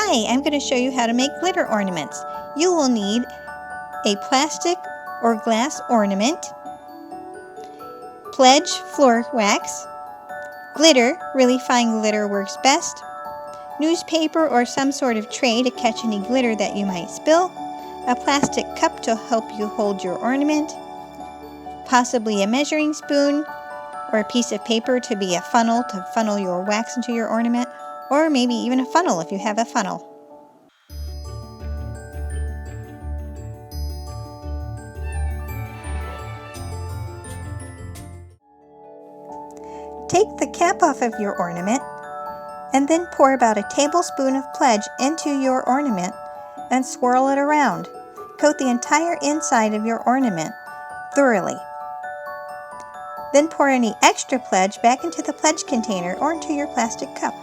Hi, I'm going to show you how to make glitter ornaments. You will need a plastic or glass ornament, pledge floor wax, glitter, really fine glitter works best, newspaper or some sort of tray to catch any glitter that you might spill, a plastic cup to help you hold your ornament, possibly a measuring spoon, or a piece of paper to be a funnel to funnel your wax into your ornament, or maybe even a funnel if you have a funnel. Take the cap off of your ornament and then pour about a tablespoon of pledge into your ornament and swirl it around. Coat the entire inside of your ornament thoroughly. Then pour any extra pledge back into the pledge container or into your plastic cup.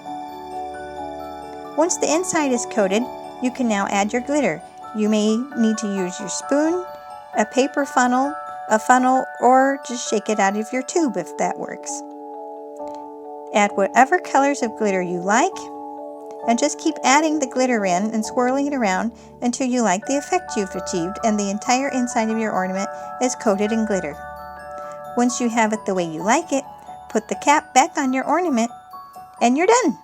Once the inside is coated, you can now add your glitter. You may need to use your spoon, a paper funnel, a funnel, or just shake it out of your tube if that works. Add whatever colors of glitter you like, and just keep adding the glitter in and swirling it around until you like the effect you've achieved and the entire inside of your ornament is coated in glitter. Once you have it the way you like it, put the cap back on your ornament and you're done.